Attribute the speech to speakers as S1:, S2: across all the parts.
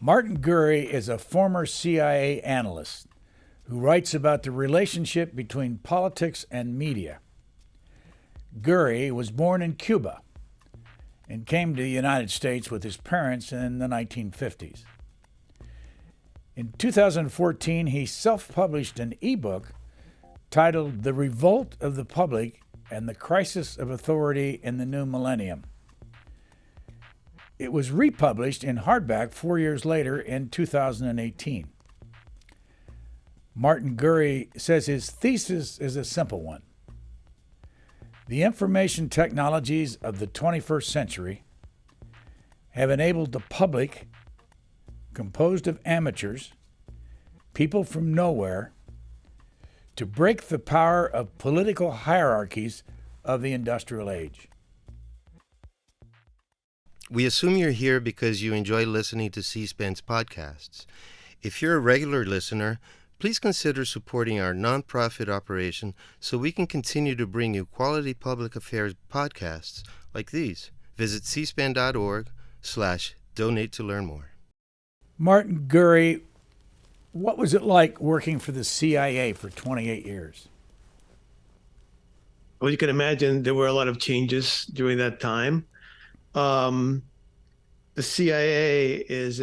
S1: Martin Gurri is a former CIA analyst who writes about the relationship between politics and media. Gurri was born in Cuba and came to the United States with his parents in the 1950s. In 2014, he self-published an ebook titled The Revolt of the Public and the Crisis of Authority in the New Millennium. It was republished in hardback 4 years later in 2018. Martin Gurri says his thesis is a simple one. The information technologies of the 21st century have enabled the public, composed of amateurs, people from nowhere, to break the power of political hierarchies of the industrial age.
S2: We assume you're here because you enjoy listening to C-SPAN's podcasts. If you're a regular listener, please consider supporting our nonprofit operation so we can continue to bring you quality public affairs podcasts like these. Visit cspan.org/donate to learn more.
S1: Martin Gurri, what was it like working for the CIA for 28 years?
S3: Well, you can imagine there were a lot of changes during that time. The CIA is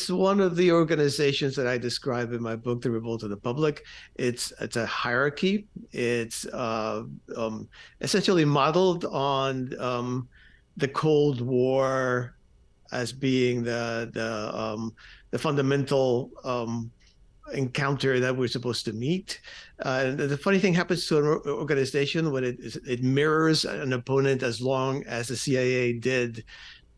S3: one of the organizations that I describe in my book, The Revolt of the Public. It's a hierarchy. It's essentially modeled on the Cold War as being the fundamental encounter that we're supposed to meet. And the funny thing happens to an organization when it mirrors an opponent as long as the CIA did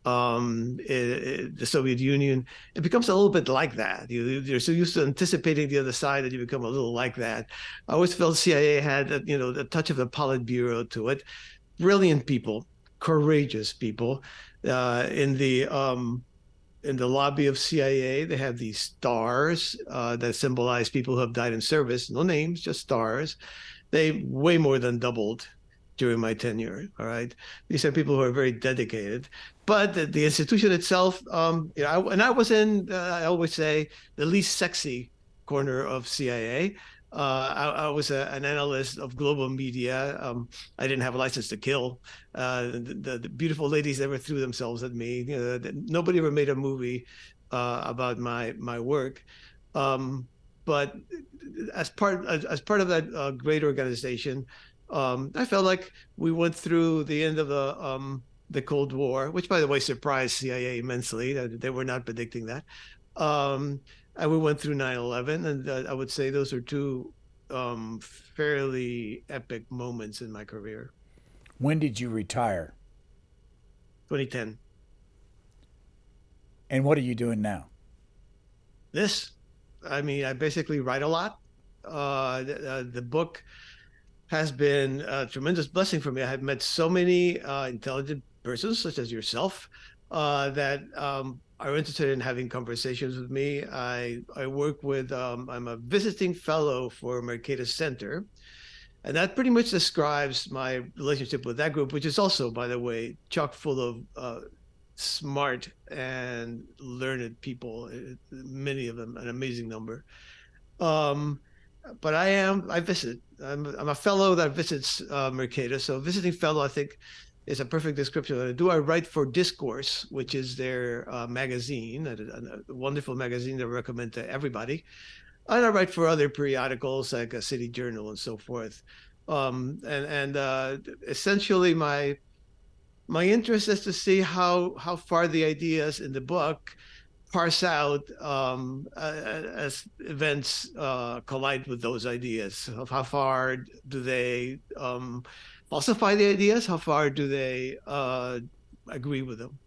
S3: the Soviet Union. It becomes a little bit like that. You're so used to anticipating the other side that you become a little like that. I always felt CIA had the touch of the Politburo to it. Brilliant people, courageous people. In the lobby of CIA, they have these stars that symbolize people who have died in service. No names, just stars. They way more than doubled during my tenure. All right, these are people who are very dedicated. But the institution itself, I was in, I always say, the least sexy corner of CIA. I was an analyst of global media. I didn't have a license to kill. The beautiful ladies never threw themselves at me. Nobody ever made a movie about my work. But as part of that great organization, I felt like we went through the end of the Cold War, which, by the way, surprised CIA immensely. They were not predicting that. And we went through 9/11, and I would say those are two fairly epic moments in my career.
S1: When did you retire?
S3: 2010.
S1: And what are you doing now?
S3: I basically write a lot. The book has been a tremendous blessing for me. I have met so many intelligent persons, such as yourself, that are interested in having conversations with me. I work with, I'm a visiting fellow for Mercatus Center, and that pretty much describes my relationship with that group, which is also, by the way, chock full of smart and learned people, many of them, an amazing number. But I visit. I'm a fellow that visits Mercatus, so visiting fellow, I think, is a perfect description of what I do. I write for Discourse, which is their magazine, a wonderful magazine that I recommend to everybody. And I write for other periodicals like a City Journal and so forth. Essentially, my interest is to see how far the ideas in the book parse out as events collide with those ideas. How far do they falsify the ideas? How far do they agree with them?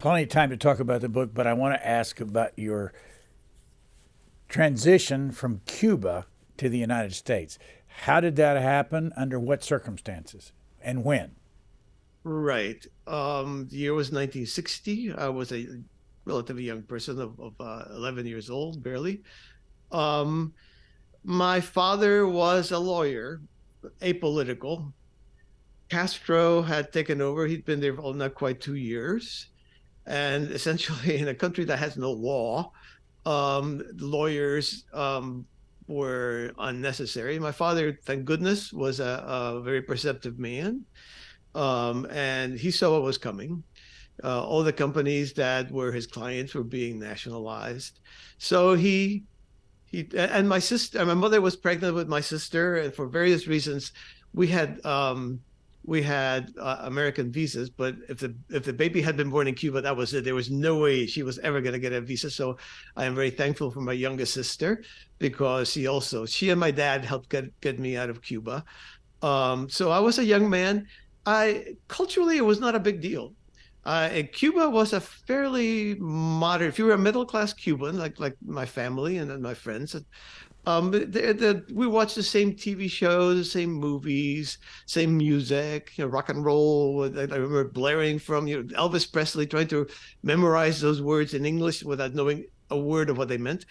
S1: Plenty of time to talk about the book, but I want to ask about your transition from Cuba to the United States. How did that happen? Under what circumstances? And when?
S3: Right. The year was 1960. I was a relatively young person of 11 years old, barely. My father was a lawyer, apolitical. Castro had taken over. He'd been there for not quite 2 years. And essentially, in a country that has no law, lawyers were unnecessary. My father, thank goodness, was a very perceptive man, and he saw what was coming. All the companies that were his clients were being nationalized. So he and my mother was pregnant with my sister, and for various reasons, we had American visas. But if the baby had been born in Cuba, that was it. There was no way she was ever going to get a visa. So I am very thankful for my youngest sister, because she and my dad helped get me out of Cuba. So I was a young man. Culturally, it was not a big deal. Cuba was a fairly moderate. If you were a middle class Cuban, like my family and my friends, we watched the same TV shows, the same movies, same music, rock and roll. I remember blaring from Elvis Presley, trying to memorize those words in English without knowing a word of what they meant.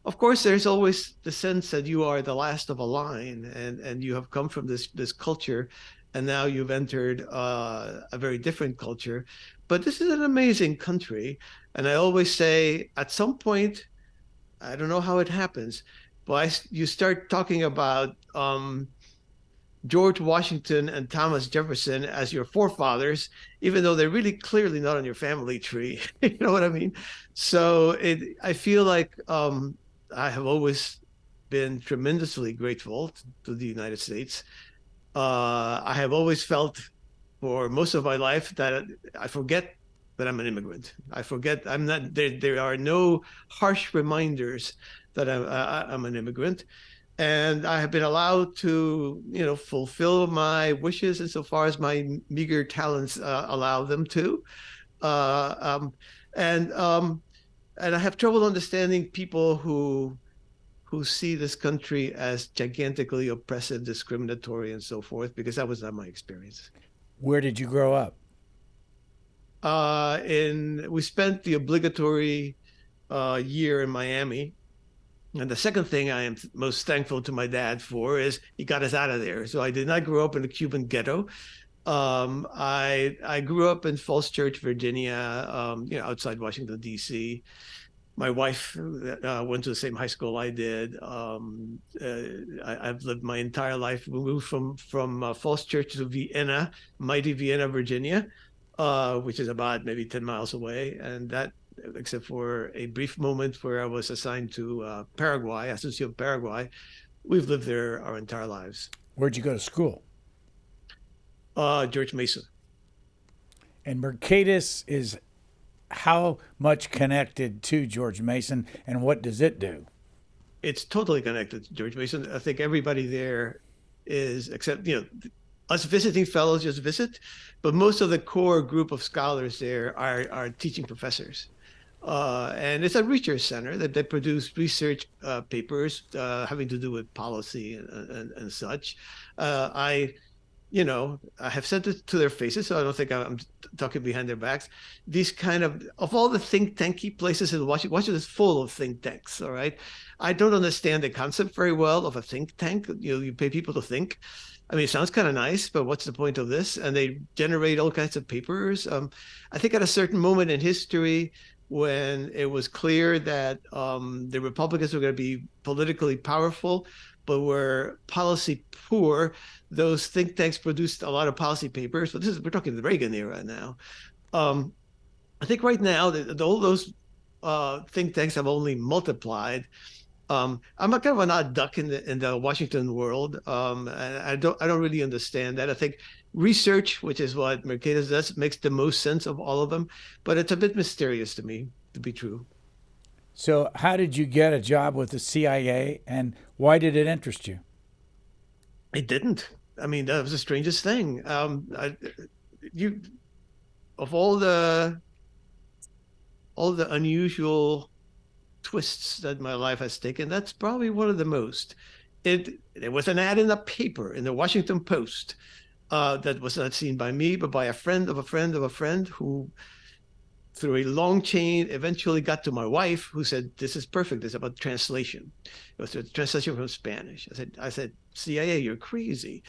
S3: Of course, there's always the sense that you are the last of a line, and you have come from this culture, and now you've entered a very different culture. But this is an amazing country, and I always say, at some point, I don't know how it happens, but you start talking about George Washington and Thomas Jefferson as your forefathers, even though they're really clearly not on your family tree. You know what I mean? So I feel like I have always been tremendously grateful to the United States. I have always felt for most of my life that I forget that I'm an immigrant. I forget I'm not there. There are no harsh reminders that I'm an immigrant, and I have been allowed to, fulfill my wishes insofar as my meager talents allow them to. Uh, um, and I have trouble understanding people who see this country as gigantically oppressive, discriminatory, and so forth, because that was not my experience.
S1: Where did you grow up?
S3: We spent the obligatory year in Miami. And the second thing I am most thankful to my dad for is he got us out of there. So I did not grow up in a Cuban ghetto. I grew up in Falls Church, Virginia, outside Washington, D.C. My wife went to the same high school I did. I've lived my entire life. We moved from Falls Church to Vienna, mighty Vienna, Virginia, which is about maybe 10 miles away. And that, except for a brief moment where I was assigned to Paraguay, Asunción, Paraguay, we've lived there our entire lives.
S1: Where'd you go to school?
S3: George Mason.
S1: And Mercatus is how much connected to George Mason, and what does it do?
S3: It's totally connected to George Mason. I think everybody there is, except, us visiting fellows just visit, but most of the core group of scholars there are teaching professors. And it's a research center that they produce research papers having to do with policy and such. I have said it to their faces, so I don't think I'm talking behind their backs. These kind of all the think tanky places in Washington is full of think tanks. All right, I don't understand the concept very well of a think tank. You pay people to think. I mean, it sounds kind of nice, but what's the point of this? And they generate all kinds of papers. I think at a certain moment in history, when it was clear that the Republicans were going to be politically powerful, but were policy poor, those think tanks produced a lot of policy papers. But we're talking the Reagan era now. I think right now all those think tanks have only multiplied. I'm a kind of an odd duck in the Washington world, and I don't really understand that. I think research, which is what Mercatus does, makes the most sense of all of them, but it's a bit mysterious to me, to be true.
S1: So how did you get a job with the CIA, and why did it interest you?
S3: It didn't. I mean, that was the strangest thing. Of all the unusual twists that my life has taken, that's probably one of the most. There was an ad in the paper, in the Washington Post, that was not seen by me, but by a friend of a friend of a friend, who, through a long chain, eventually got to my wife, who said, "This is perfect. It's about translation." It was a translation from Spanish. I said, "CIA, you're crazy."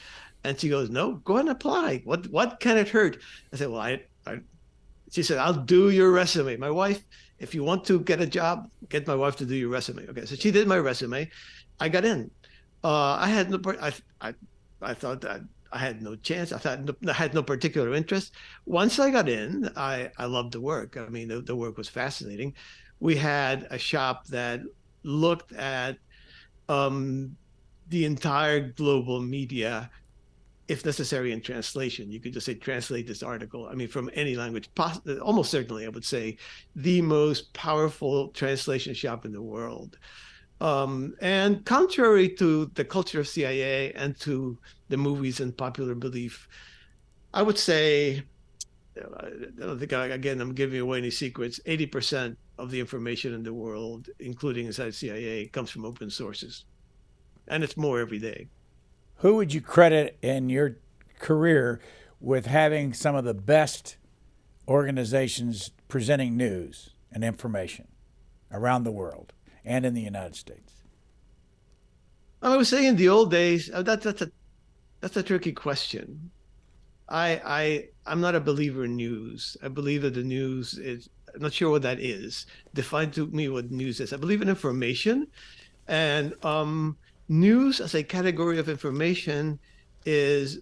S3: And she goes, "No, go ahead and apply. What can it hurt?" I said, "Well, She said, I'll do your resume. My wife, if you want to get a job, get my wife to do your resume. Okay, so she did my resume. I got in. I had no, I thought that I had no chance. I thought I had no particular interest. Once I got in, I loved the work. I mean, the work was fascinating. We had a shop that looked at the entire global media, if necessary, in translation. You could just say, translate this article. I mean, from any language, almost certainly, I would say, the most powerful translation shop in the world. And contrary to the culture of CIA and to the movies and popular belief, I would say, I don't think, again, I'm giving away any secrets, 80% of the information in the world, including inside CIA, comes from open sources. And it's more every day.
S1: Who would you credit in your career with having some of the best organizations presenting news and information around the world and in the United States?
S3: I would say in the old days, that's a tricky question. I'm not a believer in news. I believe that the news is, I'm not sure what that is. Define to me what news is. I believe in information, and news as a category of information is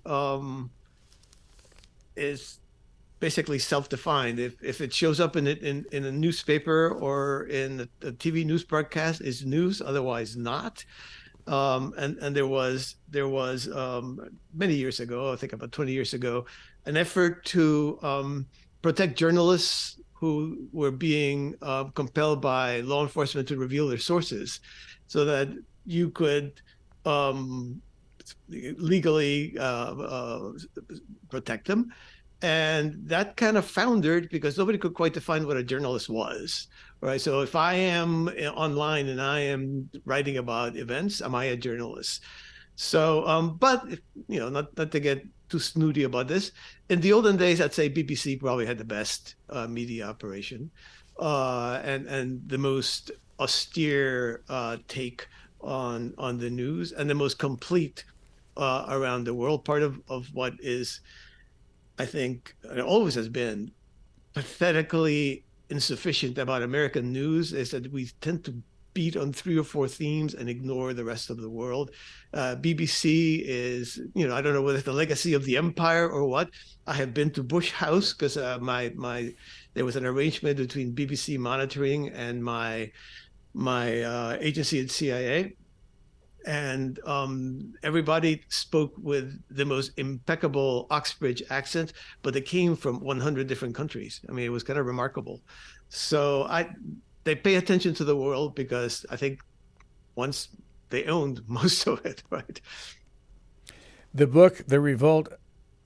S3: basically self-defined. If it shows up in a newspaper or in a TV news broadcast, is news, otherwise not. And there was many years ago, I think about 20 years ago, an effort to protect journalists who were being compelled by law enforcement to reveal their sources, so that you could legally protect them. And that kind of foundered because nobody could quite define what a journalist was, right? So if I am online and I am writing about events, am I a journalist? So, but not to get too snooty about this. In the olden days, I'd say BBC probably had the best media operation and the most austere take on the news, and the most complete around the world. Part of what is, I think, it always has been pathetically insufficient about American news is that we tend to beat on 3 or 4 themes and ignore the rest of the world. BBC is, I don't know whether it's the legacy of the empire or what. I have been to Bush House because there was an arrangement between BBC monitoring and my agency at CIA. And everybody spoke with the most impeccable Oxbridge accent, but they came from 100 different countries. I mean, it was kind of remarkable. So they pay attention to the world because I think once they owned most of it, right?
S1: The book, The Revolt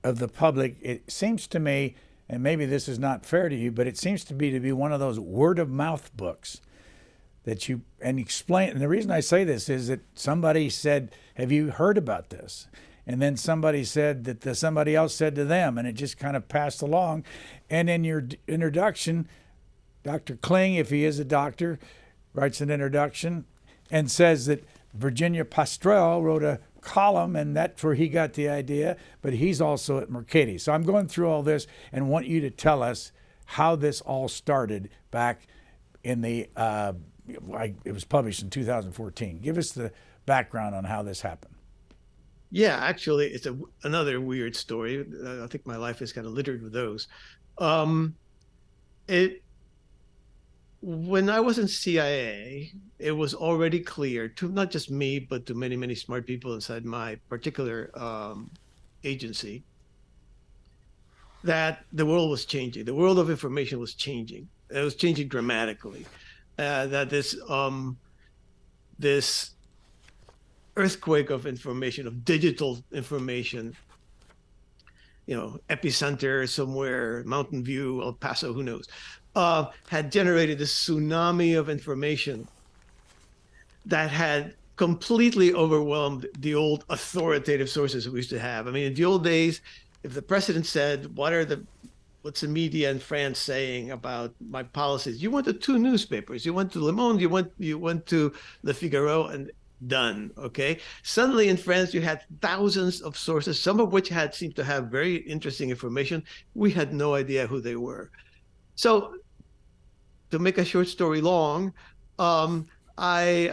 S1: of the Public, it seems to me, and maybe this is not fair to you, but it seems to be one of those word of mouth books that you and explain. And the reason I say this is that somebody said, have you heard about this? And then somebody said that somebody else said to them, and it just kind of passed along. And in your introduction, Dr. Kling, if he is a doctor, writes an introduction and says that Virginia Pastrell wrote a column, and that's where he got the idea, but he's also at Mercatus. So I'm going through all this and want you to tell us how this all started back in the it was published in 2014. Give us the background on how this happened.
S3: Yeah, actually, it's another weird story. I think my life is kind of littered with those. When I was in CIA, it was already clear to not just me, but to many, many smart people inside my particular agency, that the world was changing. The world of information was changing. It was changing dramatically. That this earthquake of information, of digital information, epicenter somewhere, Mountain View, El Paso, who knows, had generated this tsunami of information that had completely overwhelmed the old authoritative sources we used to have. I mean, in the old days, if the president said, what's the media in France saying about my policies? You went to 2 newspapers. You went to Le Monde, you went to Le Figaro, and done, okay? Suddenly in France, you had thousands of sources, some of which seemed to have very interesting information. We had no idea who they were. So to make a short story long, um, I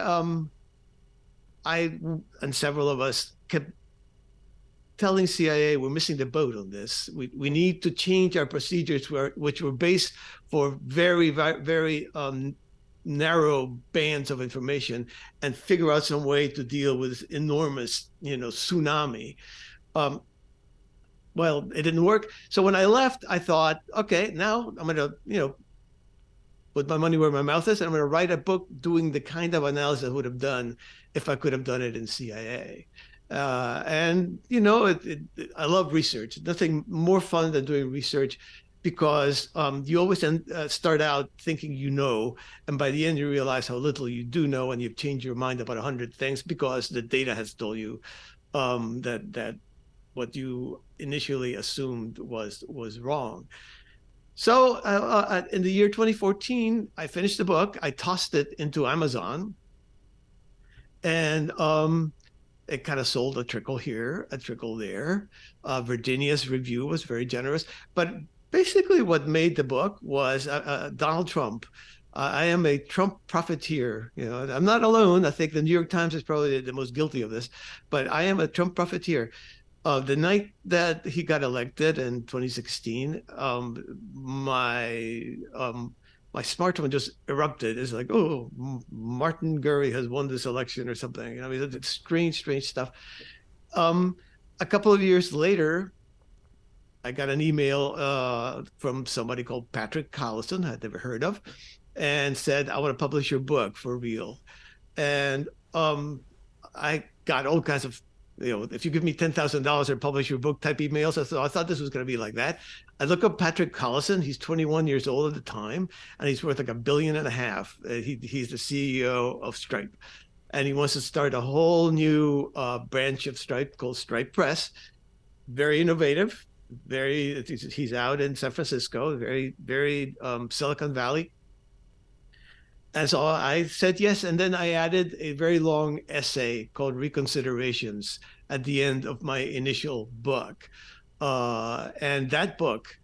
S3: I and several of us kept telling CIA we're missing the boat on this. We need to change our procedures, which were based for very, very narrow bands of information, and figure out some way to deal with this enormous, tsunami. Um, well, it didn't work. So when I left, I thought, okay, now I'm going to, put my money where my mouth is, and I'm going to write a book doing the kind of analysis I would have done if I could have done it in CIA. And I love research. Nothing more fun than doing research, because you always start out thinking and by the end you realize how little you do know, and you've changed your mind about 100 things because the data has told you that what you initially assumed was wrong. So in the year 2014, I finished the book. I tossed it into Amazon, and it kind of sold a trickle here, a trickle there. Virginia's review was very generous. But basically what made the book was Donald Trump. I am a Trump profiteer. I'm not alone. I think the New York Times is probably the most guilty of this, but I am a Trump profiteer. The night that he got elected in 2016, my smartphone just erupted. It's like, oh, Martin Gurri has won this election or something. It's strange stuff. A couple of years later, I got an email from somebody called Patrick Collison, I'd never heard of, and said, I want to publish your book for real. And I got all kinds of, if you give me $10,000 or publish your book type emails. I thought this was going to be like that. I look up Patrick Collison. He's 21 years old at the time, and he's worth like $1.5 billion. He's the CEO of Stripe, and he wants to start a whole new branch of Stripe called Stripe Press. Very innovative. He's out in San Francisco, very, very Silicon Valley. And so I said yes, and then I added a very long essay called Reconsiderations at the end of my initial book. And that book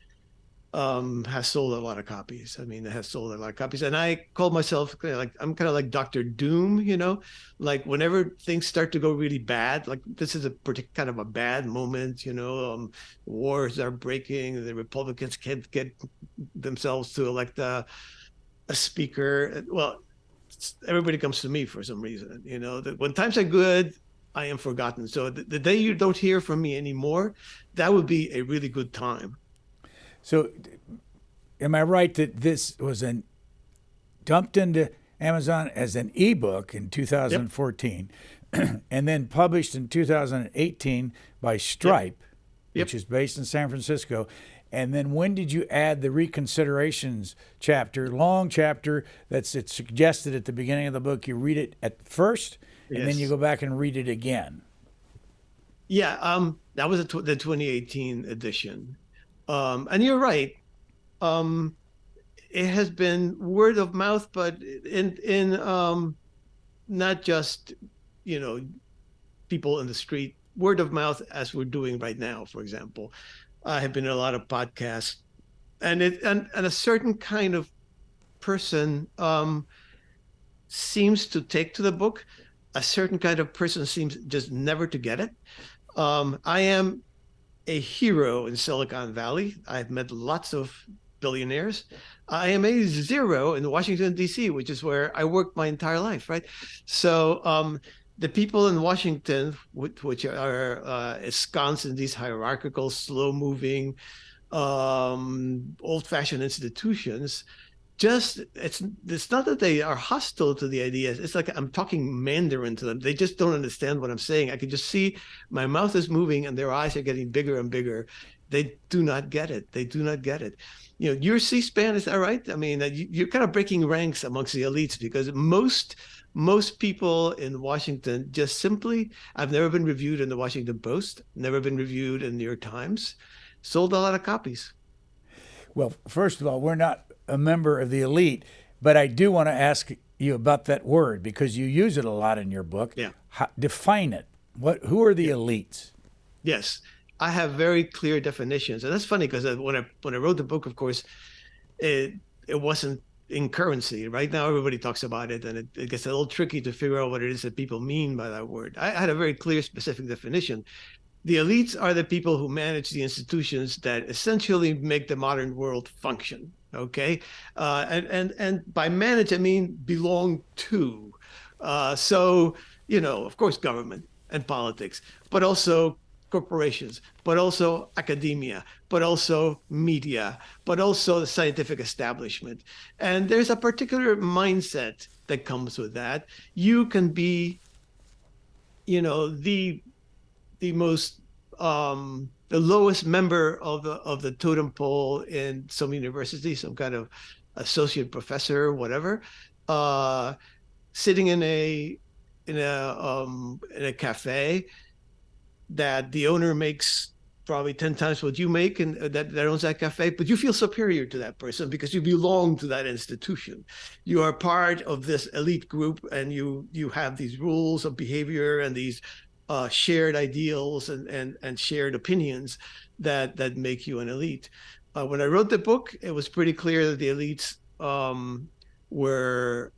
S3: has sold a lot of copies. It has sold a lot of copies. And I call myself I'm kind of like Dr. Doom, like whenever things start to go really bad, like this is a particular kind of a bad moment, wars are breaking, the Republicans can't get themselves to elect a speaker. Well, everybody comes to me for some reason. When times are good, I am forgotten. So the day you don't hear from me anymore, that would be a really good time.
S1: So am I right that this was dumped into Amazon as an ebook in 2014 and then published in 2018 by Stripe, which is based in San Francisco? And then when did you add the reconsiderations chapter, long chapter it's suggested at the beginning of the book? You read it at first, and then you go back and read it again.
S3: Yeah, that was the 2018 edition. And you're right. It has been word of mouth, but in not just, people in the street, word of mouth as we're doing right now, for example. I have been in a lot of podcasts, and a certain kind of person seems to take to the book. A certain kind of person seems just never to get it. I am a hero in Silicon Valley. I've met lots of billionaires. I am a zero in Washington, D.C., which is where I worked my entire life, right? So the people in Washington, which are ensconced in these hierarchical, slow-moving, old-fashioned institutions, it's not that they are hostile to the ideas. It's like I'm talking Mandarin to them. They just don't understand what I'm saying. I can just see my mouth is moving and their eyes are getting bigger and bigger. They do not get it. They do not get it. Your C-SPAN, is that right? You're kind of breaking ranks amongst the elites, because most people in Washington just simply, I've never been reviewed in the Washington Post, never been reviewed in the New York Times, sold a lot of copies.
S1: Well, first of all, we're not a member of the elite, but I do want to ask you about that word, because you use it a lot in your book.
S3: Yeah.
S1: Define it. Who are the elites?
S3: Yes, I have very clear definitions. And that's funny, because when I wrote the book, of course, it wasn't in currency. Right now, everybody talks about it, and it gets a little tricky to figure out what it is that people mean by that word. I had a very clear, specific definition. The elites are the people who manage the institutions that essentially make the modern world function. Okay, and by manage I mean belong to. So of course, government and politics, but also corporations, but also academia, but also media, but also the scientific establishment. And there's a particular mindset that comes with that. You can be, the most the lowest member of the totem pole in some university, some kind of associate professor, whatever, sitting in a cafe that the owner makes probably 10 times what you make, and that owns that cafe, but you feel superior to that person because you belong to that institution. You are part of this elite group, and you have these rules of behavior and these shared ideals and shared opinions that make you an elite. When I wrote the book, it was pretty clear that the elites were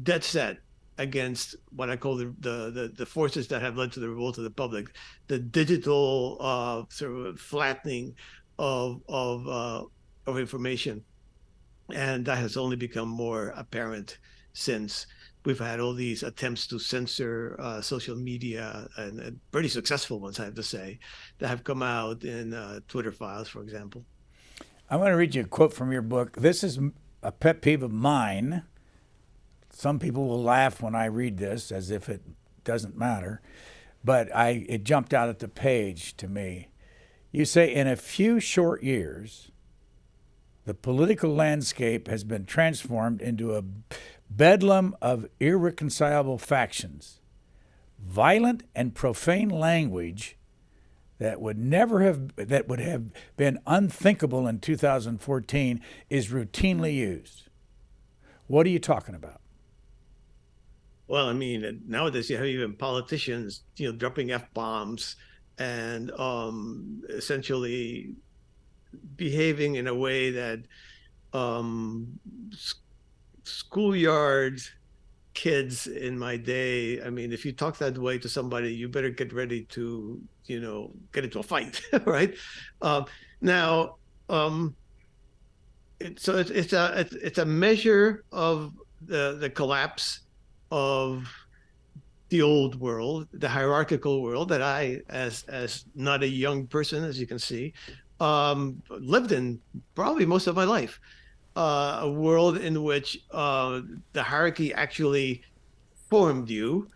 S3: dead set against what I call the forces that have led to the revolt of the public, the digital sort of flattening of information, and that has only become more apparent since we've had all these attempts to censor social media, and pretty successful ones, I have to say, that have come out in Twitter files, for example.
S1: I want to read you a quote from your book. This is a pet peeve of mine. Some people will laugh when I read this as if it doesn't matter, but it jumped out at the page to me. You say, in a few short years, the political landscape has been transformed into a bedlam of irreconcilable factions. Violent and profane language that would have been unthinkable in 2014 is routinely used. What are you talking about?
S3: Well, I mean, nowadays you have even politicians, dropping F-bombs and essentially behaving in a way that schoolyard kids in my day, I mean, if you talk that way to somebody, you better get ready to, get into a fight, right? It's a measure of the collapse of the old world, the hierarchical world that I, as not a young person, as you can see, lived in probably most of my life. A world in which the hierarchy actually formed you,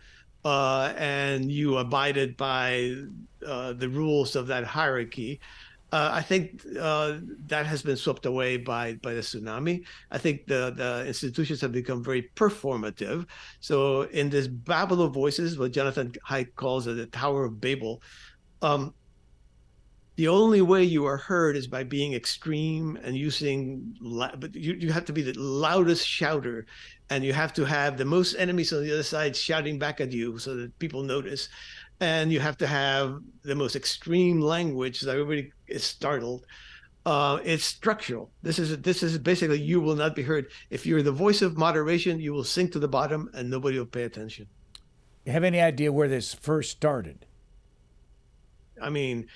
S3: and you abided by the rules of that hierarchy. I think that has been swept away by the tsunami. I think the institutions have become very performative. So in this babel of voices, what Jonathan Haidt calls the Tower of Babel, the only way you are heard is by being extreme and using, but you have to be the loudest shouter, and you have to have the most enemies on the other side shouting back at you so that people notice. And you have to have the most extreme language so everybody is startled. It's structural. This is basically, you will not be heard. If you're the voice of moderation, you will sink to the bottom and nobody will pay attention.
S1: You have any idea where this first started?
S3: I mean,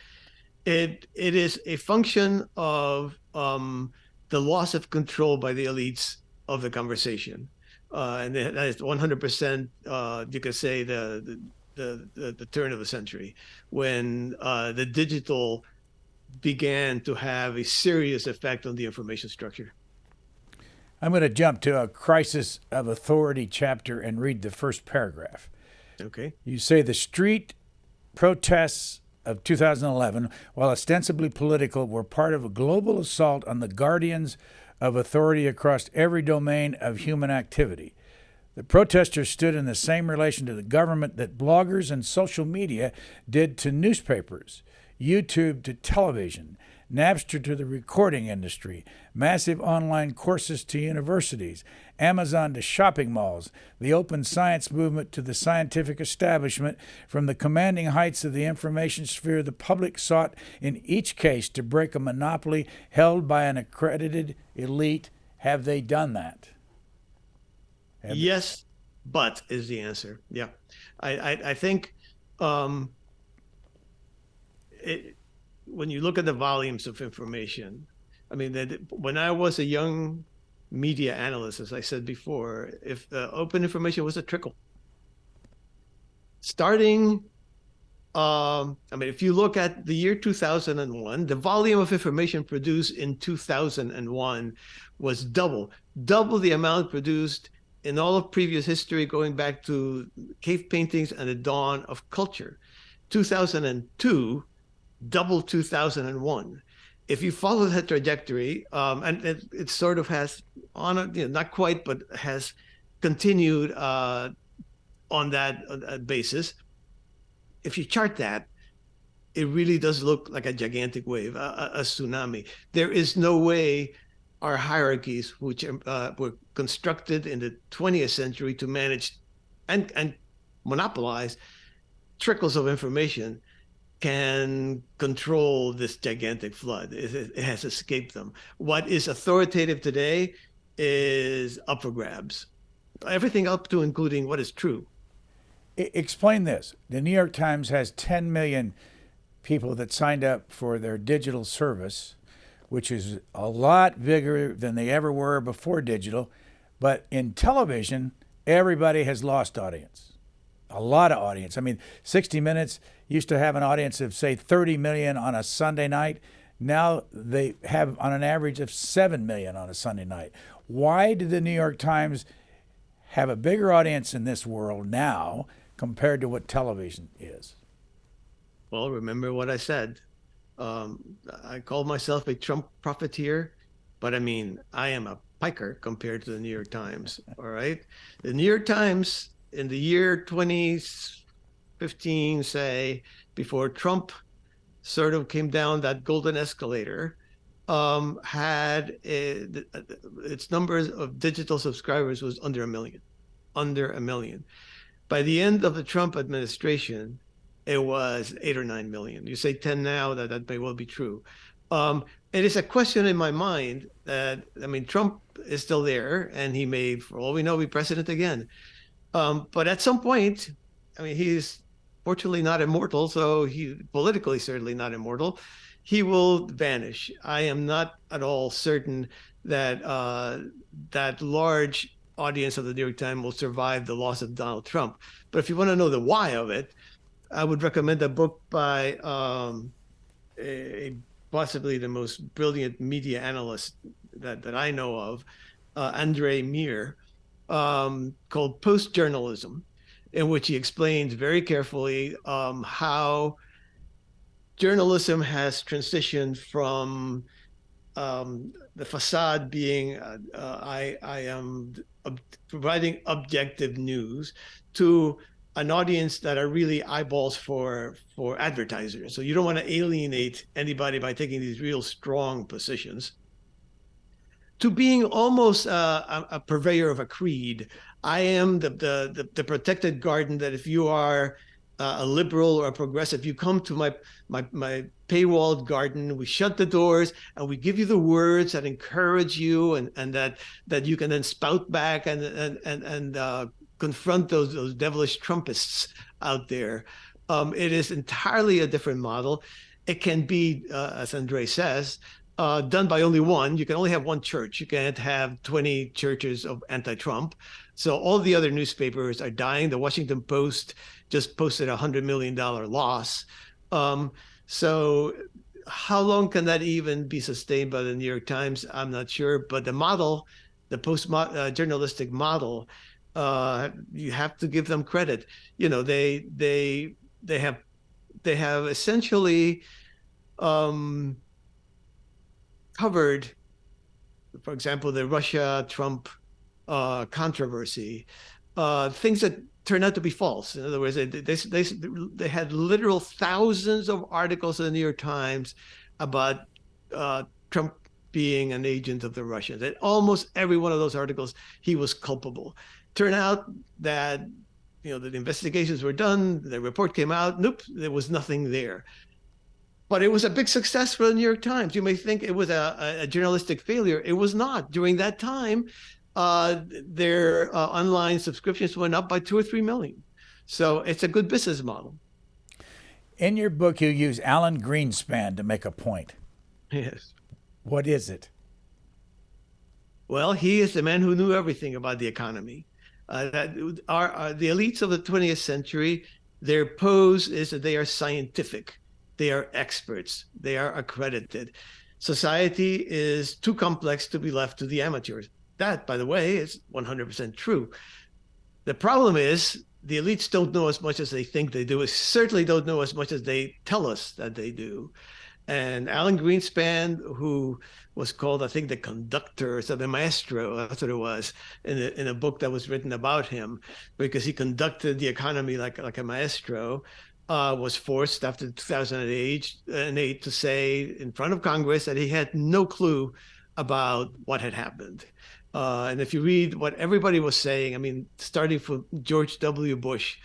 S3: it is a function of the loss of control by the elites of the conversation. And that is 100%, you could say, the turn of the century, when the digital began to have a serious effect on the information structure.
S1: I'm going to jump to a crisis of authority chapter and read the first paragraph.
S3: Okay.
S1: You say the street protests of 2011, while ostensibly political, were part of a global assault on the guardians of authority across every domain of human activity. The protesters stood in the same relation to the government that bloggers and social media did to newspapers. YouTube to television, Napster to the recording industry, massive online courses to universities, Amazon to shopping malls, the open science movement to the scientific establishment. From the commanding heights of the information sphere, the public sought in each case to break a monopoly held by an accredited elite. Have they done that?
S3: Yes, but is the answer. Yeah. I think when you look at the volumes of information, I mean, when I was a young media analyst, as I said before, if the open information was a trickle, starting, I mean, if you look at the year 2001, the volume of information produced in 2001 was double the amount produced in all of previous history, going back to cave paintings and the dawn of culture. 2002, double 2001. If you follow that trajectory, and it sort of has not quite, but has continued on that basis. If you chart that, it really does look like a gigantic wave, a tsunami. There is no way our hierarchies, which were constructed in the 20th century to manage and monopolize trickles of information, can control this gigantic flood. It has escaped them. What is authoritative today is up for grabs. Everything up to including what is true.
S1: Explain this. The New York Times has 10 million people that signed up for their digital service, which is a lot bigger than they ever were before digital. But in television, everybody has lost audience. A lot of audience. I mean, 60 Minutes used to have an audience of, say, 30 million on a Sunday night. Now they have on an average of 7 million on a Sunday night. Why did the New York Times have a bigger audience in this world now compared to what television is?
S3: Well, remember what I said. I call myself a Trump profiteer, but I mean, I am a piker compared to the New York Times. All right. The New York Times in the year 2015, say, before Trump sort of came down that golden escalator, had its numbers of digital subscribers was under a million. By the end of the Trump administration, it was 8 or 9 million. You say 10 now, that may well be true. It is a question in my mind that, I mean, Trump is still there and he may, for all we know, be president again. But at some point, I mean, he's fortunately not immortal, so he politically certainly not immortal. He will vanish. I am not at all certain that that large audience of the New York Times will survive the loss of Donald Trump. But if you want to know the why of it, I would recommend a book by possibly the most brilliant media analyst that I know of, Andre Mir, called Postjournalism, in which he explains very carefully how journalism has transitioned from the facade being I am providing objective news to an audience that are really eyeballs for advertisers. So you don't want to alienate anybody by taking these real strong positions, to being almost a purveyor of a creed. I am the protected garden that if you are a liberal or a progressive, you come to my paywalled garden, we shut the doors and we give you the words that encourage you and that you can then spout back and confront those devilish Trumpists out there. It is entirely a different model. It can be, as Andre says, done by only one. You can only have one church. You can't have 20 churches of anti-Trump. So all the other newspapers are dying. The Washington Post just posted $100 million loss. So how long can that even be sustained by the New York Times? I'm not sure. But the model, the journalistic model, you have to give them credit. You know, they have essentially covered, for example, the Russia-Trump controversy, things that turned out to be false. In other words, they had literal thousands of articles in the New York Times about Trump being an agent of the Russians. And almost every one of those articles, he was culpable. Turned out that, the investigations were done, the report came out, nope, there was nothing there. But it was a big success for the New York Times. You may think it was a journalistic failure. It was not. During that time, their online subscriptions went up by 2 or 3 million. So it's a good business model.
S1: In your book, you use Alan Greenspan to make a point.
S3: Yes.
S1: What is it?
S3: Well, he is the man who knew everything about the economy. The elites of the 20th century, their pose is that they are scientific, they are experts, they are accredited. Society is too complex to be left to the amateurs. That, by the way, is 100% true. The problem is the elites don't know as much as they think they do. They certainly don't know as much as they tell us that they do. And Alan Greenspan, who was called, I think, the conductor, so the maestro, that's what it was, in a book that was written about him, because he conducted the economy like a maestro, was forced after 2008 to say in front of Congress that he had no clue about what had happened. And if you read what everybody was saying, I mean, starting from George W. Bush,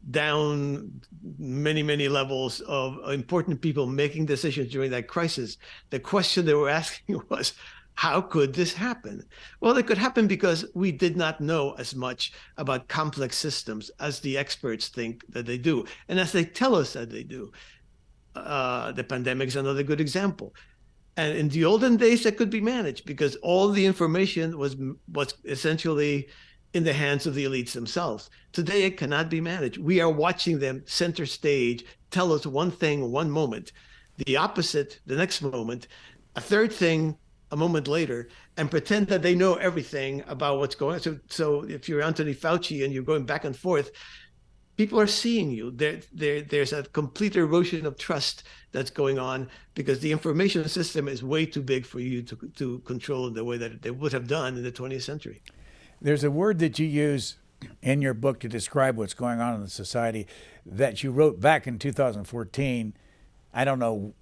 S3: down many, many levels of important people making decisions during that crisis, the question they were asking was, how could this happen? Well, it could happen because we did not know as much about complex systems as the experts think that they do, and as they tell us that they do. The pandemic is another good example. And in the olden days, that could be managed because all the information was essentially in the hands of the elites themselves. Today, it cannot be managed. We are watching them center stage, tell us one thing, one moment, the opposite, the next moment, a third thing a moment later, and pretend that they know everything about what's going on. So if you're Anthony Fauci and you're going back and forth, people are seeing you. There's a complete erosion of trust that's going on because the information system is way too big for you to control in the way that they would have done in the 20th century.
S1: There's a word that you use in your book to describe what's going on in the society that you wrote back in 2014. I don't know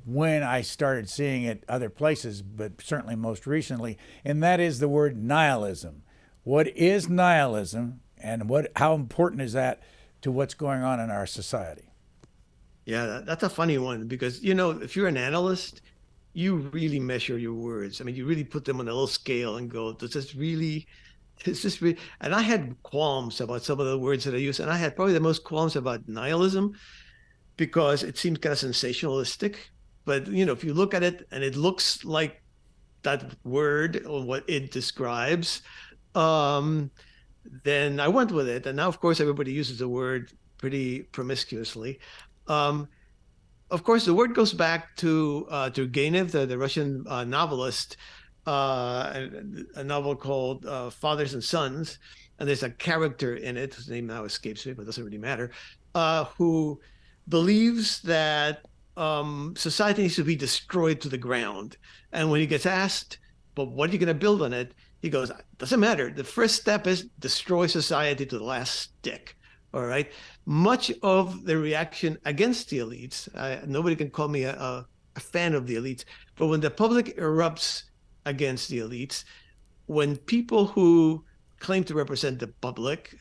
S1: when I started seeing it other places, but certainly most recently, and that is the word nihilism. What is nihilism, and how important is that to what's going on in our society?
S3: Yeah, that's a funny one because, if you're an analyst, you really measure your words. I mean, you really put them on a little scale and go, is this really? And I had qualms about some of the words that I use, and I had probably the most qualms about nihilism because it seems kind of sensationalistic. But, if you look at it and it looks like that word or what it describes, then I went with it. And now, of course, everybody uses the word pretty promiscuously. Of course, the word goes back to Turgenev, the Russian novelist, a novel called Fathers and Sons. And there's a character in it, whose name now escapes me, but it doesn't really matter, who believes that society needs to be destroyed to the ground. And when he gets asked, but what are you going to build on it? He goes, doesn't matter. The first step is destroy society to the last stick. All right. Much of the reaction against the elites, nobody can call me a fan of the elites, but when the public erupts against the elites, when people who claim to represent the public,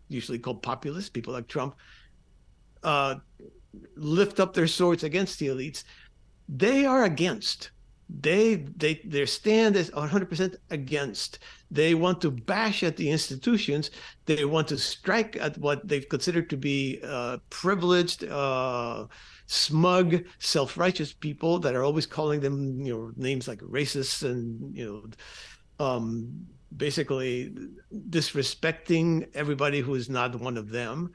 S3: usually called populists, people like Trump, lift up their swords against the elites, they are against. Their stand is 100% against. They want to bash at the institutions. They want to strike at what they've considered to be privileged, smug, self-righteous people that are always calling them, names like racists and, basically disrespecting everybody who is not one of them.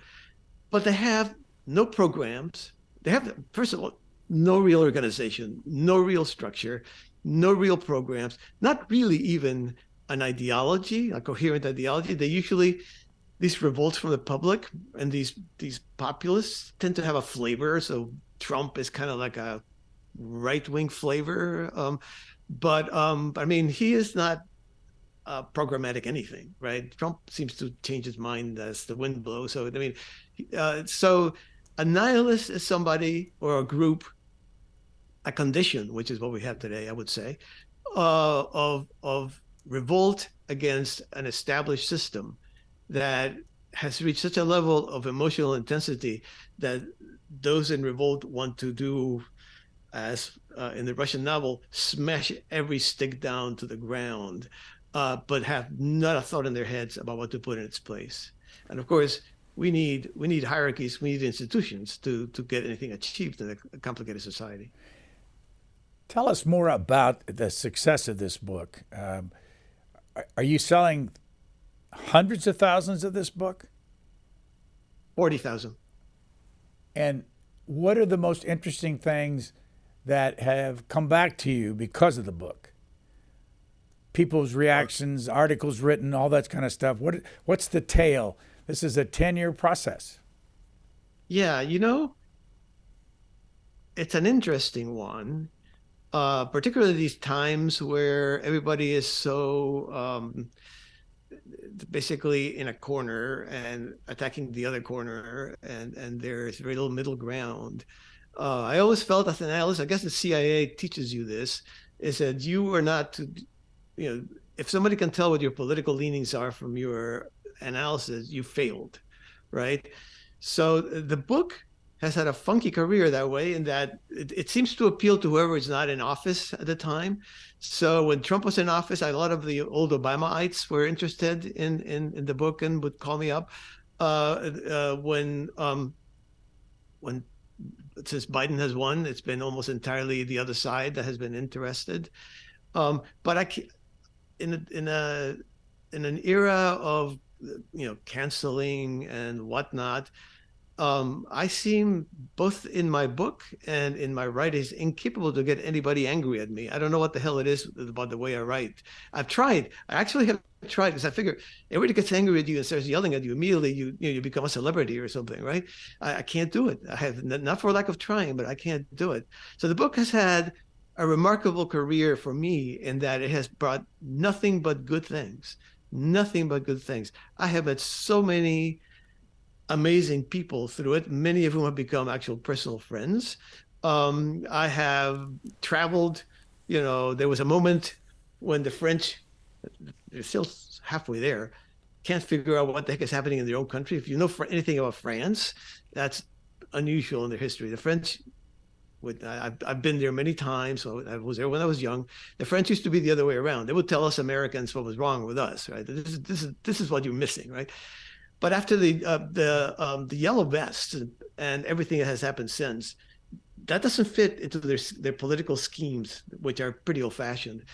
S3: But they have no programs. They have, first of all, no real organization, no real structure, no real programs, not really even an ideology, a coherent ideology. These revolts from the public and these populists tend to have a flavor. So Trump is kind of like a right-wing flavor. But I mean, he is not programmatic anything, right? Trump seems to change his mind as the wind blows. So I mean, so a nihilist is somebody or a group, a condition, which is what we have today, I would say, of revolt against an established system that has reached such a level of emotional intensity that those in revolt want to do, as in the Russian novel, smash every stick down to the ground, but have not a thought in their heads about what to put in its place. And of course, we need hierarchies, we need institutions to get anything achieved in a complicated society.
S1: Tell us more about the success of this book. Are you selling hundreds of thousands of this book?
S3: 40,000.
S1: And what are the most interesting things that have come back to you because of the book? People's reactions, articles written, all that kind of stuff. What's the tale? This is a 10-year process.
S3: Yeah, it's an interesting one, particularly these times where everybody is so basically in a corner and attacking the other corner, and there's very little middle ground. I always felt as an analyst, I guess the CIA teaches you this, is that you are not to, if somebody can tell what your political leanings are from your analysis, you failed, right? So the book has had a funky career that way, in that it seems to appeal to whoever is not in office at the time. So when Trump was in office, a lot of the old Obamaites were interested in the book and would call me up. When since Biden has won, it's been almost entirely the other side that has been interested. But in an era of canceling and whatnot, I seem, both in my book and in my writings, incapable to get anybody angry at me. I don't know what the hell it is about the way I write. I've tried. I actually have tried, because I figure everybody gets angry at you and starts yelling at you, immediately you become a celebrity or something, right? I can't do it. I have, not for lack of trying, but I can't do it. So the book has had a remarkable career for me in that it has brought nothing but good things. Nothing but good things. I have met so many amazing people through it, many of whom have become actual personal friends. I have traveled, there was a moment when the French, they're still halfway there, can't figure out what the heck is happening in their own country. If you know anything about France, that's unusual in their history. The French, I've been there many times. So I was there when I was young. The French used to be the other way around. They would tell us Americans what was wrong with us, right? This is what you're missing, right? But after the yellow vest and everything that has happened since, that doesn't fit into their political schemes, which are pretty old-fashioned.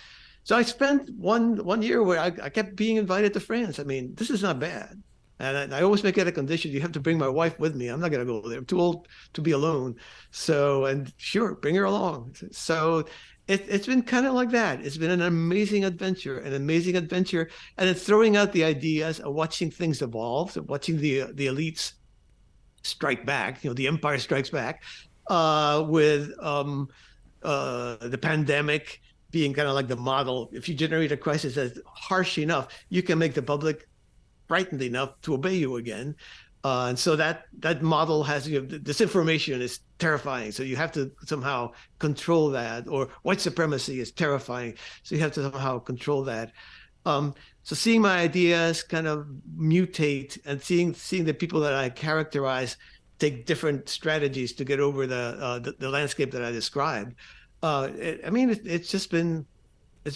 S3: So I spent one year where I kept being invited to France. I mean, this is not bad. And I always make it a condition, you have to bring my wife with me. I'm not going to go there. I'm too old to be alone. So, and sure, bring her along. So it's been kind of like that. It's been an amazing adventure. And then throwing out the ideas of watching things evolve, watching the elites strike back, the empire strikes back, with the pandemic being kind of like the model. If you generate a crisis that's harsh enough, you can make the public frightened enough to obey you again. And so that model has, this information is terrifying. So you have to somehow control that, or white supremacy is terrifying. So you have to somehow control that. So seeing my ideas kind of mutate, and seeing the people that I characterize take different strategies to get over the landscape that I described. It's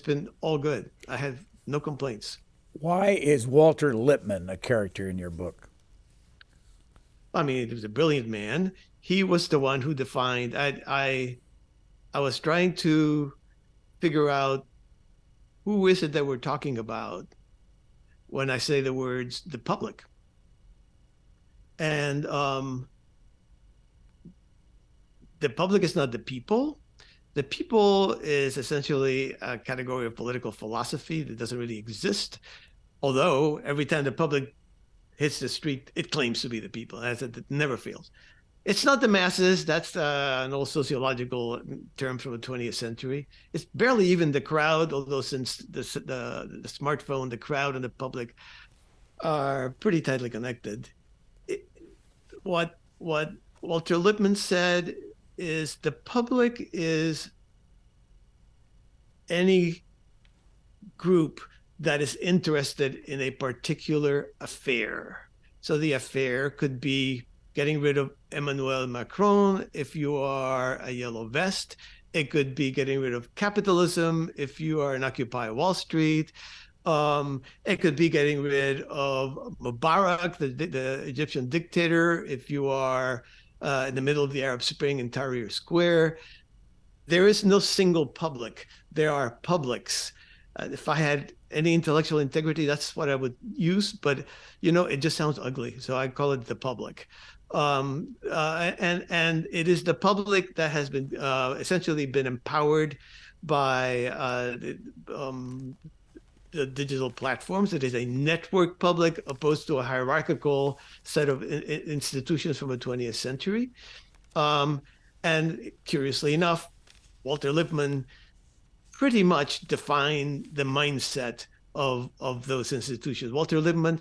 S3: been all good. I have no complaints.
S1: Why is Walter Lippmann a character in your book?
S3: I mean, he was a brilliant man. He was the one who defined. I was trying to figure out who is it that we're talking about when I say the words "the public," and the public is not the people. The people is essentially a category of political philosophy that doesn't really exist. Although every time the public hits the street, it claims to be the people, as it never fails. It's not the masses. That's an old sociological term from the 20th century. It's barely even the crowd, although since the smartphone, the crowd and the public are pretty tightly connected. What Walter Lippmann said is the public is any group that is interested in a particular affair. So the affair could be getting rid of Emmanuel Macron if you are a yellow vest. It could be getting rid of capitalism if you are an Occupy Wall Street. It could be getting rid of Mubarak, the Egyptian dictator, if you are in the middle of the Arab Spring in Tahrir Square. There is no single public. There are publics. If I had any intellectual integrity, that's what I would use. But, it just sounds ugly. So I call it the public. And it is the public that has been essentially been empowered by the digital platforms. It is a network public opposed to a hierarchical set of institutions from the 20th century. And curiously enough, Walter Lippmann pretty much defined the mindset of those institutions. Walter Lippmann